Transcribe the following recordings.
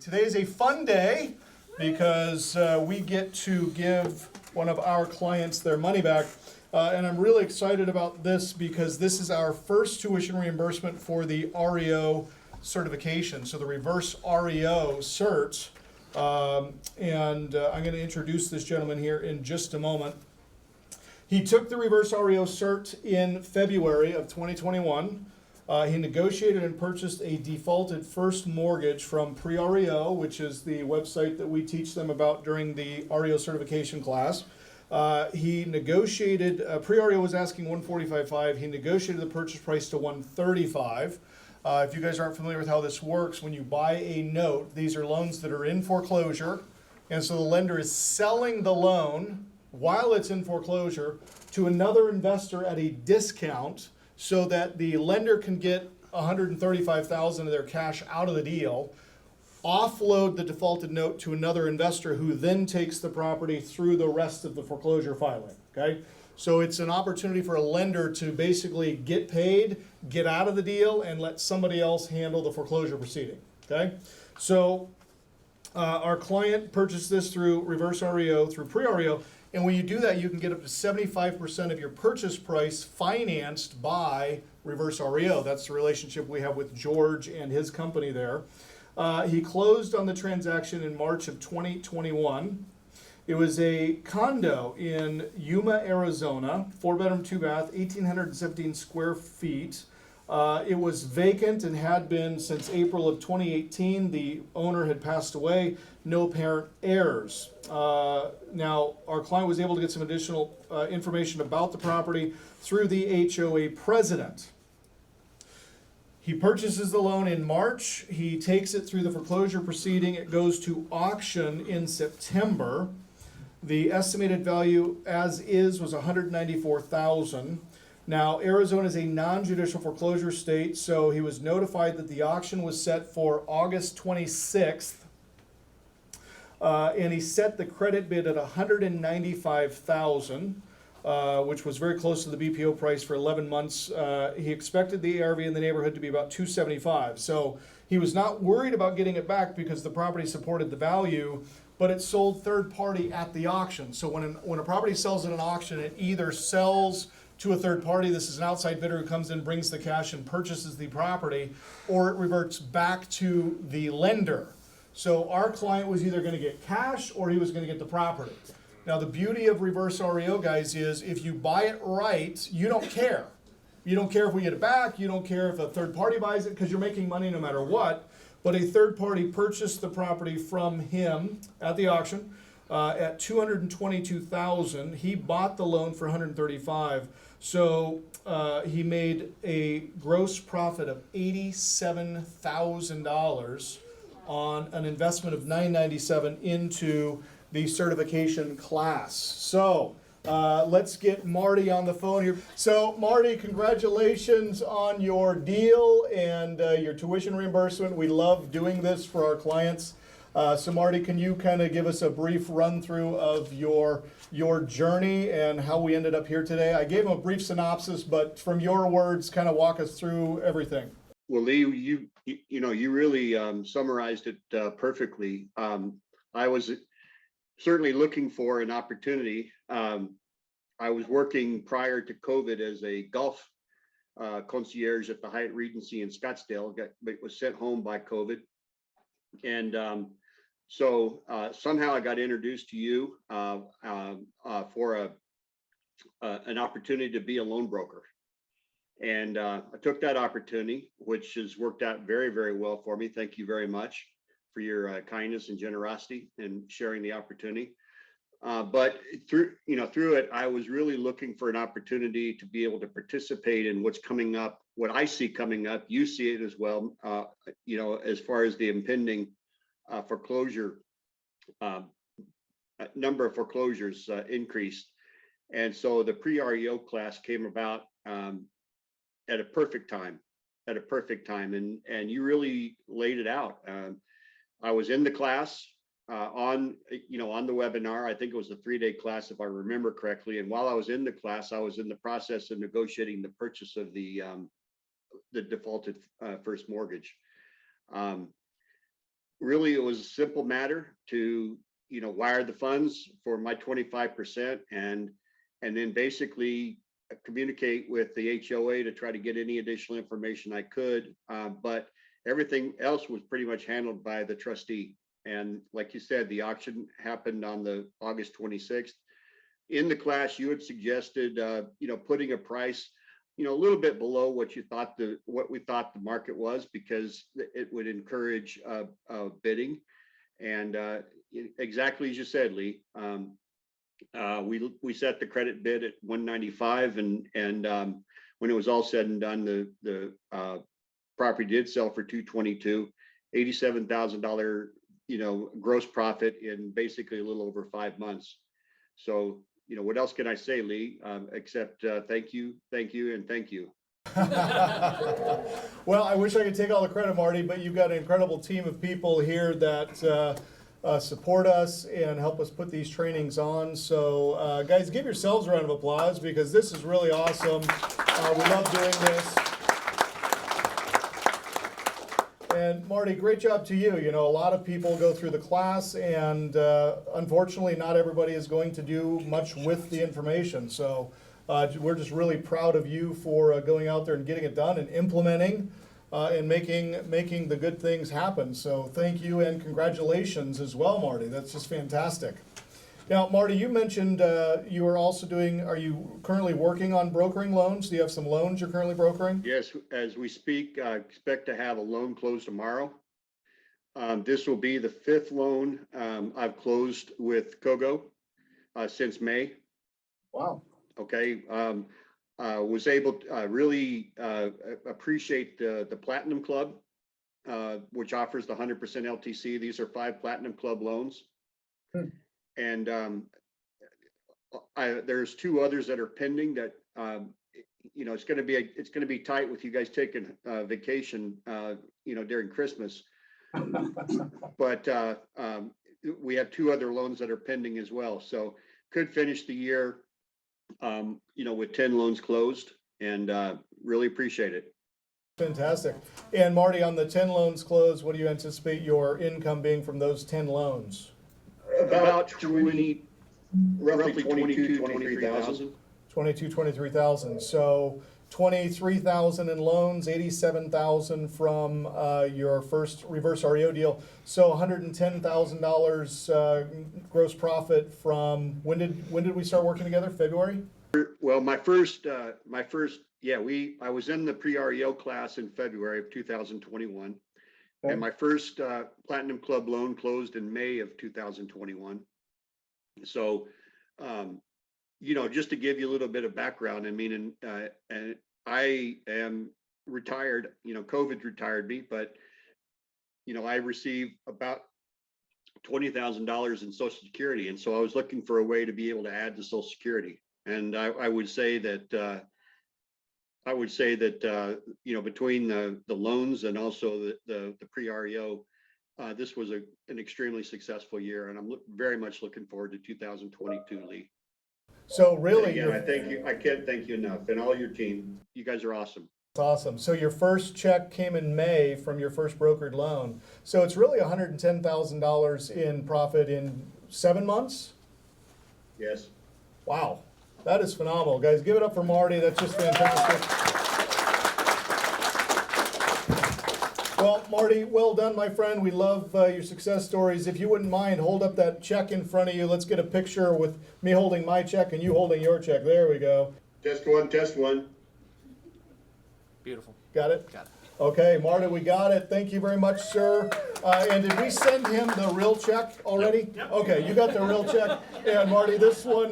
Today is a fun day because we get to give one of our clients their money back. And I'm really excited about this because this is our first tuition reimbursement for the REO certification. So the reverse REO cert. I'm going to introduce this gentleman here in just a moment. He took the reverse REO cert in February of 2021. He negotiated and purchased a defaulted first mortgage from Pre-REO, which is the website that we teach them about during the REO certification class. He negotiated, Pre-REO was asking $145,500. He negotiated the purchase price to $135,000. If you guys aren't familiar with how this works, when you buy a note, these are loans that are in foreclosure, and so the lender is selling the loan while it's in foreclosure to another investor at a discount so that the lender can get $135,000 of their cash out of the deal, offload the defaulted note to another investor who then takes the property through the rest of the foreclosure filing, okay? So it's an opportunity for a lender to basically get paid, get out of the deal, and let somebody else handle the foreclosure proceeding, okay? So our client purchased this through reverse REO, through Pre-REO, and when you do that, you can get up to 75% of your purchase price financed by reverse REO. That's the relationship we have with George and his company there. He closed on the transaction in March of 2021. It was a condo in Yuma, Arizona, 4-bedroom, 2-bath, 1,817 square feet. It was vacant and had been since April of 2018. The owner had passed away, no parent heirs. Now, our client was able to get some additional information about the property through the HOA president. He purchases the loan in March. He takes it through the foreclosure proceeding. It goes to auction in September. The estimated value as is was $194,000. Now, Arizona is a non-judicial foreclosure state, so he was notified that the auction was set for August 26th. And he set the credit bid at $195,000, which was very close to the BPO price for 11 months. He expected the ARV in the neighborhood to be about $275,000. So he was not worried about getting it back because the property supported the value, but it sold third party at the auction. So when a property sells at an auction, it either sells to a third party, this is an outside bidder who comes in, brings the cash and purchases the property, or it reverts back to the lender. So our client was either going to get cash or he was going to get the property. Now the beauty of reverse REO, guys, is if you buy it right, you don't care. You don't care if we get it back, you don't care if a third party buys it because you're making money no matter what. But a third party purchased the property from him at the auction at $222,000. He bought the loan for $135,000. So he made a gross profit of $87,000 on an investment of $997 into the certification class. So let's get Marty on the phone here. So Marty, congratulations on your deal and your tuition reimbursement. We love doing this for our clients. So Marty, can you kind of give us a brief run through of your journey and how we ended up here today? I gave him a brief synopsis, but from your words, kind of walk us through everything. Well, Lee, you really summarized it perfectly. I was certainly looking for an opportunity. I was working prior to COVID as a golf concierge at the Hyatt Regency in Scottsdale, but was sent home by COVID. And so somehow I got introduced to you for an opportunity to be a loan broker. And I took that opportunity, which has worked out very, very well for me. Thank you very much for your kindness and generosity in sharing the opportunity. But through it, I was really looking for an opportunity to be able to participate in what's coming up, what I see coming up. You see it as well, as far as the impending foreclosure, number of foreclosures increased. And so the pre-REO class came about at a perfect time, and you really laid it out. I was in the class on the webinar. I think it was a 3-day class, if I remember correctly. And while I was in the class, I was in the process of negotiating the purchase of the defaulted first mortgage. really, it was a simple matter to, wire the funds for my 25% and then basically communicate with the HOA to try to get any additional information I could. But everything else was pretty much handled by the trustee. And like you said, the auction happened on the August 26th. In the class, you had suggested, putting a price, a little bit below what we thought the market was, because it would encourage bidding. And exactly as you said, Lee, we set the credit bid at 195, and when it was all said and done, the property did sell for 222, $87,000, gross profit in basically a little over 5 months. So, what else can I say, Lee, except thank you, and thank you. Well, I wish I could take all the credit, Marty, but you've got an incredible team of people here that support us and help us put these trainings on. So, guys, give yourselves a round of applause, because this is really awesome. We love doing this. And Marty, great job to you. A lot of people go through the class, and unfortunately, not everybody is going to do much with the information. So we're just really proud of you for going out there and getting it done and implementing and making the good things happen. So thank you, and congratulations as well, Marty. That's just fantastic. Now, Marty, you mentioned you are also are you currently working on brokering loans? Do you have some loans you're currently brokering? Yes, as we speak, I expect to have a loan closed tomorrow. This will be the 5th loan I've closed with Kogo since May. Wow. Okay. Was able to really appreciate the Platinum Club, which offers the 100% LTC. These are 5 Platinum Club loans. And there's 2 others that are pending that, it's going to be tight with you guys taking vacation, during Christmas. But we have 2 other loans that are pending as well. So could finish the year, with 10 loans closed, and really appreciate it. Fantastic. And Marty, on the 10 loans closed, what do you anticipate your income being from those 10 loans? About roughly 23,000. 23,000. So 23,000 in loans, 87,000 from your first reverse REO deal. So $110,000 gross profit from when did we start working together? February? Well, I was in the pre-REO class in February of 2021. Okay. And my first Platinum Club loan closed in May of 2021. So, just to give you a little bit of background, and I am retired, COVID retired me, but, I received about $20,000 in Social Security. And so I was looking for a way to be able to add to Social Security. And I would say that, between the loans and also the pre-REO, this was an extremely successful year, and I'm very much looking forward to 2022, Lee. So really, I thank you. I can't thank you enough, and all your team. You guys are awesome. That's awesome. So your first check came in May from your first brokered loan. So it's really $110,000 in profit in 7 months? Yes. Wow. That is phenomenal, guys. Give it up for Marty. That's just fantastic. Well, Marty, well done, my friend. We love your success stories. If you wouldn't mind, hold up that check in front of you. Let's get a picture with me holding my check and you holding your check. There we go. Test one, test one. Beautiful. Got it? Got it. Okay, Marty, we got it. Thank you very much, sir. And did we send him the real check already? Yep. Okay, you got the real check. And Marty, this one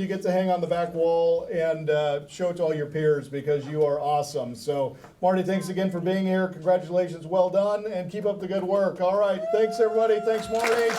you get to hang on the back wall and show it to all your peers, because you are awesome. So, Marty, thanks again for being here. Congratulations, well done, and keep up the good work. All right, thanks everybody. Thanks, Marty.